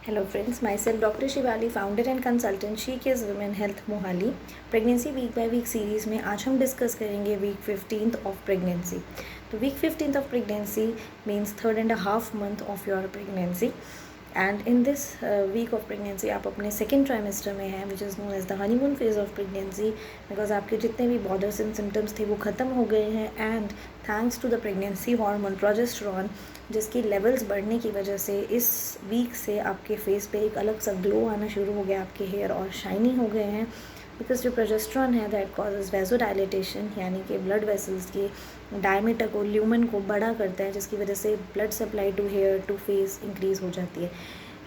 Hello friends, myself Dr. Shivali, founder and consultant She-Cares Women Health Mohali। Pregnancy week by week series में आज हम discuss करेंगे week 15th of pregnancy. तो week 15th of pregnancy means 3.5 month of your pregnancy and in this week of pregnancy आप अपने second trimester में हैं which is known as the honeymoon phase of pregnancy. Because आपके जितने भी borders and symptoms थे वो ख़त्म हो गए हैं and thanks to the pregnancy hormone progesterone जिसकी लेवल्स बढ़ने की वजह से इस वीक से आपके फेस पे एक अलग सा ग्लो आना शुरू हो गया, आपके हेयर और शाइनी हो गए हैं। बिकॉज जो प्रोजेस्टेरॉन है दैट कॉजेज वेसोडाइलेटेशन, यानी कि ब्लड वेसल्स की डायमीटर को, ल्यूमन को बड़ा करता है, जिसकी वजह से blood supply to hair to face increase हो जाती है।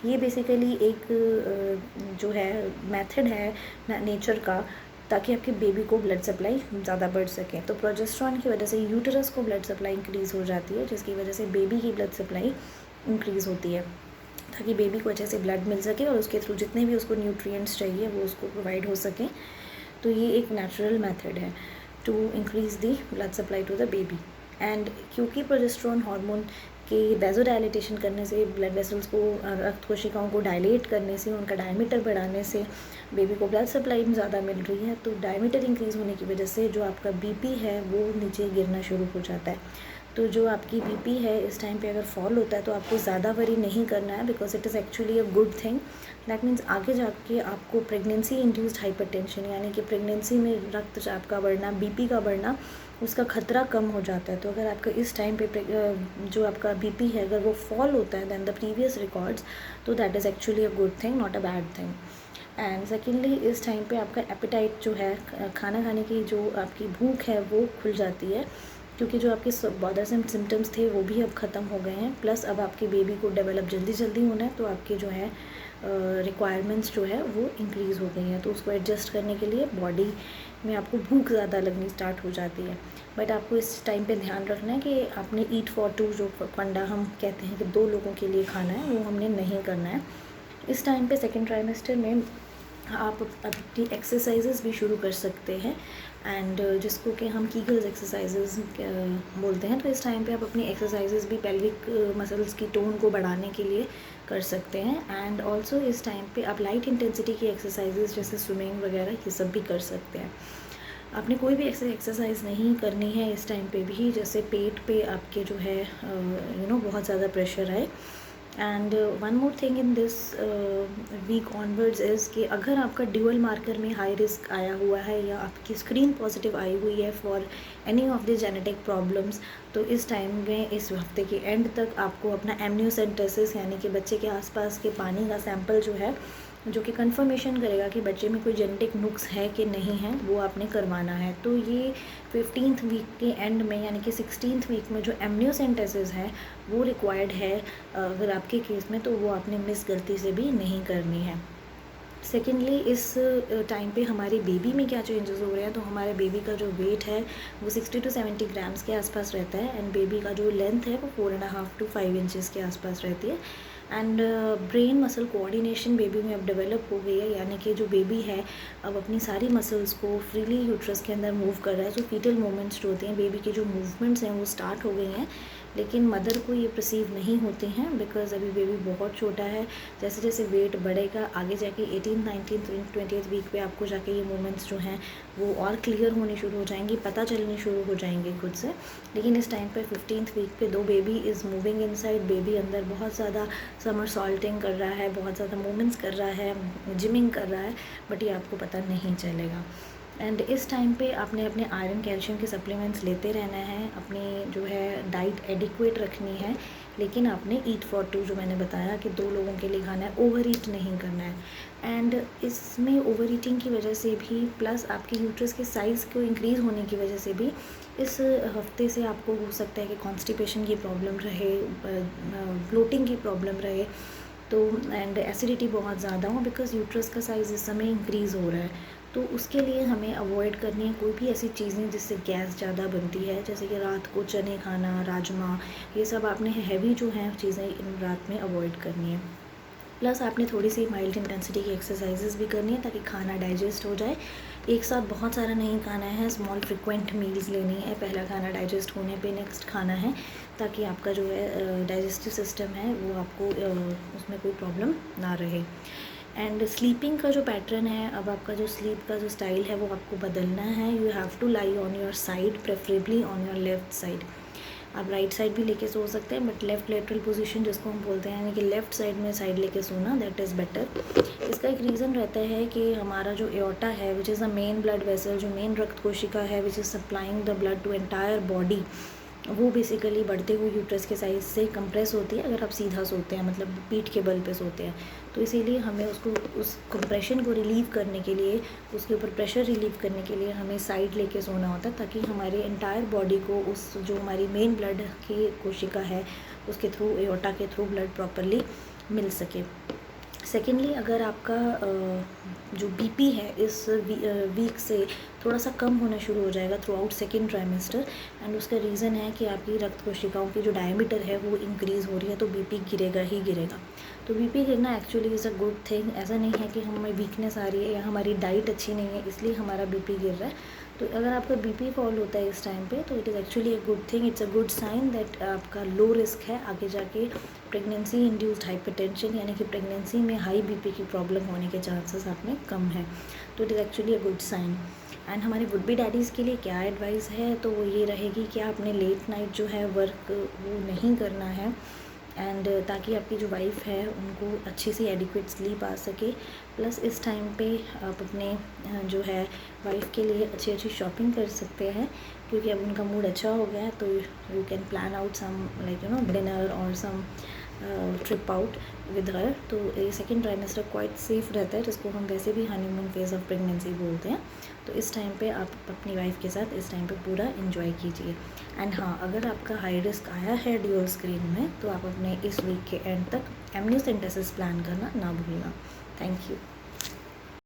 ये बेसिकली एक जो है मेथड है नेचर का, ताकि आपके बेबी को ब्लड सप्लाई ज़्यादा बढ़ सके। तो प्रोजेस्टेरॉन की वजह से यूटरस को ब्लड सप्लाई इंक्रीज़ हो जाती है, जिसकी वजह से बेबी की ब्लड सप्लाई इंक्रीज़ होती है, ताकि बेबी को अच्छे से ब्लड मिल सके और उसके थ्रू जितने भी उसको न्यूट्रिएंट्स चाहिए वो उसको प्रोवाइड हो सके। तो ये एक नेचुरल मेथड है to increase the blood supply to the baby. And क्योंकि प्रोजेस्टेरॉन हार्मोन के वेसोडाइलेटेशन करने से, ब्लड वेसल्स को, रक्त कोशिकाओं को डायलेट करने से, उनका डायमीटर बढ़ाने से बेबी को ब्लड सप्लाई में ज़्यादा मिल रही है। तो डायमीटर इंक्रीज़ होने की वजह से जो आपका बीपी है वो नीचे गिरना शुरू हो जाता है। तो जो आपकी बीपी है इस टाइम पे अगर फॉल होता है तो आपको ज़्यादा वरी नहीं करना है, because it is actually a good thing. That means आगे जाके आपको प्रेगनेंसी इंड्यूस्ड हाइपरटेंशन, यानी कि प्रेगनेंसी में रक्तचाप का बढ़ना, बीपी का बढ़ना, उसका खतरा कम हो जाता है। तो अगर आपका इस टाइम पे जो आपका बीपी है अगर वो फॉल होता है दैन द प्रीवियस रिकॉर्ड्स, तो that is actually a good thing, not a bad thing. And secondly इस टाइम पे आपका एपेटाइट जो है, खाना खाने की जो आपकी भूख है वो खुल जाती है, क्योंकि जो आपके बॉडर्स एंड सिम्टम्स थे वो भी अब ख़त्म हो गए हैं। प्लस अब आपके बेबी को डेवलप जल्दी जल्दी होना है, तो आपके जो है रिक्वायरमेंट्स जो है वो इंक्रीज़ हो गई हैं। तो उसको एडजस्ट करने के लिए बॉडी में आपको भूख ज़्यादा लगनी स्टार्ट हो जाती है। बट आपको इस टाइम पे ध्यान रखना है कि आपने ईट फॉर टू जो फंडा हम कहते हैं कि 2 लोगों के लिए खाना है, वो हमने नहीं करना है। इस टाइम पे सेकेंड ट्राइमेस्टर में आप अपनी एक्सरसाइजेज़ भी शुरू कर सकते हैं एंड जिसको कि हम कीगल्स एक्सरसाइजेज़ बोलते हैं। तो इस टाइम पे आप अपनी एक्सरसाइजेज़ भी पेल्विक मसल्स की टोन को बढ़ाने के लिए कर सकते हैं। एंड ऑल्सो इस टाइम पे आप लाइट इंटेंसिटी की एक्सरसाइजेज़ जैसे स्विमिंग वगैरह ये सब भी कर सकते हैं। आपने कोई भी एक्सरसाइज नहीं करनी है इस टाइम पे भी, जैसे पेट पे आपके जो है बहुत ज़्यादा प्रेशर है। And one more thing in this week onwards is कि अगर आपका ड्यूअल मार्कर में हाई रिस्क आया हुआ है या आपकी स्क्रीन पॉजिटिव आई हुई है for any of the genetic problems, तो इस टाइम में, इस हफ्ते के एंड तक आपको अपना एमनियोसेंटेसिस, यानी कि बच्चे के आसपास के पानी का सैंपल जो है, जो कि कंफर्मेशन करेगा कि बच्चे में कोई जेनेटिक नुक्स है कि नहीं है, वो आपने करवाना है। तो ये 15th वीक के एंड में, यानी कि 16th वीक में जो एमनियोसेंटेसिस है वो रिक्वायर्ड है अगर आपके केस में, तो वो आपने मिस गलती से भी नहीं करनी है। सेकेंडली इस टाइम पे हमारे बेबी में क्या चेंजेस हो रहे हैं, तो हमारे बेबी का जो वेट है वो 60 to 70 ग्राम्स के आसपास रहता है एंड बेबी का जो लेंथ है वो 4.5 to 5 इंचज़ के आसपास रहती है। And brain muscle coordination baby में अब डेवलप हो गई है, यानी कि जो बेबी है अब अपनी सारी मसल्स को फ्रीली यूट्रस के अंदर मूव कर रहा है। जो फीटल मूवमेंट्स जो होते हैं, बेबी की जो मूवमेंट्स हैं वो स्टार्ट हो गई हैं, लेकिन मदर को ये परसीव नहीं होते हैं, बिकॉज अभी बेबी बहुत छोटा है। जैसे जैसे वेट बढ़ेगा आगे जाके 18, 19, 20th वीक पे आपको जाके ये मूवमेंट्स जो हैं वो और क्लियर होनी शुरू हो जाएंगी, पता चलनी शुरू हो जाएंगी खुद से। लेकिन इस टाइम पे 15th वीक पे दो baby is moving inside, baby अंदर बहुत ज़्यादा समर सॉल्टिंग कर रहा है, बहुत ज़्यादा मूवमेंट्स कर रहा है, जिमिंग कर रहा है, बट ये आपको पता नहीं चलेगा। एंड इस टाइम पे आपने अपने आयरन कैल्शियम के सप्लीमेंट्स लेते रहना है, अपनी जो है डाइट एडिक्वेट रखनी है, लेकिन आपने ईट फॉर टू जो मैंने बताया कि 2 लोगों के लिए खाना है, ओवर ईट नहीं करना है। एंड इसमें ओवर ईटिंग की वजह से भी, प्लस आपके यूट्रस के साइज़ को इंक्रीज़ होने की वजह से भी इस हफ्ते से आपको हो सकता है कि कॉन्स्टिपेशन की प्रॉब्लम रहे, ब्लोटिंग की प्रॉब्लम रहे, तो एंड एसिडिटी बहुत ज़्यादा हो, बिकॉज यूट्रस का साइज़ इस समय इंक्रीज़ हो रहा है। तो उसके लिए हमें अवॉइड करनी है कोई भी ऐसी चीज़ें जिससे गैस ज़्यादा बनती है, जैसे कि रात को चने खाना, राजमा, ये सब आपने हैवी जो हैं चीज़ें इन रात में अवॉइड करनी है। प्लस आपने थोड़ी सी माइल्ड इंटेंसिटी की एक्सरसाइजेस भी करनी है ताकि खाना डाइजेस्ट हो जाए। एक साथ बहुत सारा नहीं खाना है, स्मॉल फ्रिक्वेंट मील्स लेनी है। पहला खाना डाइजेस्ट होने पे नेक्स्ट खाना है, ताकि आपका जो है डाइजेस्टिव सिस्टम है वो आपको उसमें कोई प्रॉब्लम ना रहे। एंड स्लीपिंग का जो पैटर्न है, अब आपका जो स्लीप का जो स्टाइल है वो आपको बदलना है। You have to lie on your side, preferably on your left side. आप राइट साइड भी लेके सो सकते हैं, बट लेफ़्ट लेटरल पोजीशन जिसको हम बोलते हैं, यानी कि लेफ़्ट साइड में साइड लेके सोना, दैट इज़ बेटर। इसका एक रीज़न रहता है कि हमारा जो एओर्टा है, which is the main blood vessel, जो मेन रक्त कोशिका है, which is supplying the blood to entire body, वो बेसिकली बढ़ते हुए यूट्रस के साइज से कंप्रेस होती है अगर आप सीधा सोते हैं, मतलब पीठ के बल पे सोते हैं। तो इसीलिए हमें उसको, उस कंप्रेशन को रिलीव करने के लिए, उसके ऊपर प्रेशर रिलीव करने के लिए हमें साइड लेके सोना होता है, ताकि हमारे एंटायर बॉडी को उस जो हमारी मेन ब्लड की कोशिका है उसके थ्रू, एओर्टा के थ्रू ब्लड प्रॉपरली मिल सके। सेकेंडली, अगर आपका जो बीपी है इस वीक से थोड़ा सा कम होना शुरू हो जाएगा through out second trimester, and उसका रीज़न है कि आपकी रक्त कोशिकाओं की जो डायमीटर है वो इंक्रीज़ हो रही है, तो बीपी गिरेगा ही गिरेगा। तो बीपी गिरना actually is a good thing. ऐसा नहीं है कि हमें वीकनेस आ रही है या हमारी डाइट अच्छी नहीं है इसलिए हमारा बीपी गिर रहा है। तो अगर आपका बीपी फॉल होता है इस टाइम पे, तो it is actually a good thing, it's a good sign that आपका लो रिस्क है आगे जाके प्रेगनेंसी इंड्यूस्ड हाइपरटेंशन, यानी कि प्रेगनेंसी में हाई बीपी की प्रॉब्लम होने के चांसेस आप में कम है। तो it is actually a good sign. And हमारे वुड बी डैडीज़ के लिए क्या एडवाइस है, तो वो ये रहेगी कि आपने लेट नाइट जो है वर्क वो नहीं करना है, एंड ताकि आपकी जो वाइफ़ है उनको अच्छी सी एडिक्वेट स्लीप आ सके। प्लस इस टाइम पे आप अपने जो है वाइफ़ के लिए अच्छी अच्छी शॉपिंग कर सकते हैं, क्योंकि अब उनका मूड अच्छा हो गया है, तो you can plan out some like dinner और some trip out with her. तो ये सेकेंड ट्राइमेस्टर क्वाइट सेफ रहता है, जिसको हम वैसे भी हनीमून फेज़ ऑफ प्रेगनेंसी बोलते हैं। तो इस टाइम पे आप अपनी वाइफ़ के साथ इस टाइम पे पूरा एंजॉय कीजिए। एंड हाँ, अगर आपका हाई रिस्क आया है ड्यूल स्क्रीन में, तो आप अपने इस वीक के एंड तक एमनियोसेंटेसिस प्लान करना ना भूलना। Thank you.